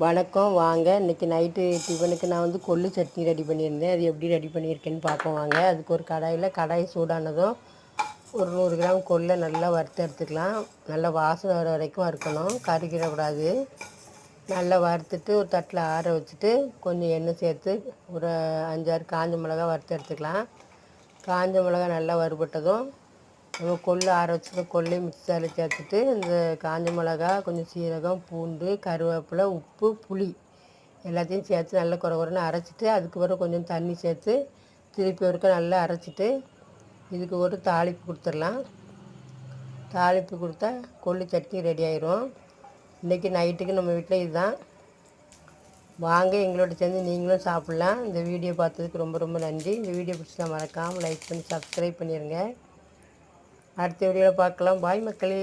வணக்கம். வாங்க, இன்றைக்கி நைட்டு டிஃபனுக்கு நான் வந்து கொள்ளு சட்னி ரெடி பண்ணியிருந்தேன். அது எப்படி ரெடி பண்ணியிருக்கேன்னு பார்ப்போம் வாங்க. அதுக்கு ஒரு கடாய் சூடானதும் ஒரு 100 கிராம் கொள்ளை நல்லா வறுத்து எடுத்துக்கலாம். நல்லா வாசனை வர வரைக்கும் வறுக்கணும், கருகிடக்கூடாது. நல்லா வறுத்துட்டு ஒரு தட்டில் ஆற வச்சுட்டு கொஞ்சம் எண்ணெய் சேர்த்து ஒரு 5-6 காஞ்ச மிளகா வறுத்து எடுத்துக்கலாம். காஞ்ச மிளகா நல்லா வறுபட்டதும் நம்ம கொள்ளு ஆற வச்சுட்டு கொள்ளையும் மிக்ஸியில் சேர்த்துட்டு இந்த காஞ்ச மிளகா, கொஞ்சம் சீரகம், பூண்டு, கருவேப்பிலை, உப்பு, புளி எல்லாத்தையும் சேர்த்து நல்லா குறன்னு அரைச்சிட்டு அதுக்கப்புறம் கொஞ்சம் தண்ணி சேர்த்து திருப்பி ஒருக்க நல்லா அரைச்சிட்டு இதுக்கு ஒரு தாளிப்பு கொடுத்துடலாம். தாளிப்பு கொடுத்தா கொள்ளு சட்னி ரெடி ஆயிரும். இன்றைக்கி நைட்டுக்கு நம்ம வீட்டில் இதுதான். வாங்க, எங்களோட சேர்ந்து நீங்களும் சாப்பிட்லாம். இந்த வீடியோ பார்த்ததுக்கு ரொம்ப ரொம்ப நன்றி. இந்த வீடியோ பிடிச்சா மறக்காமல் லைக் பண்ணி சப்ஸ்கிரைப் பண்ணிடுங்க. அடுத்த வீடியோவில் பார்க்கலாம். பாய் மக்களே.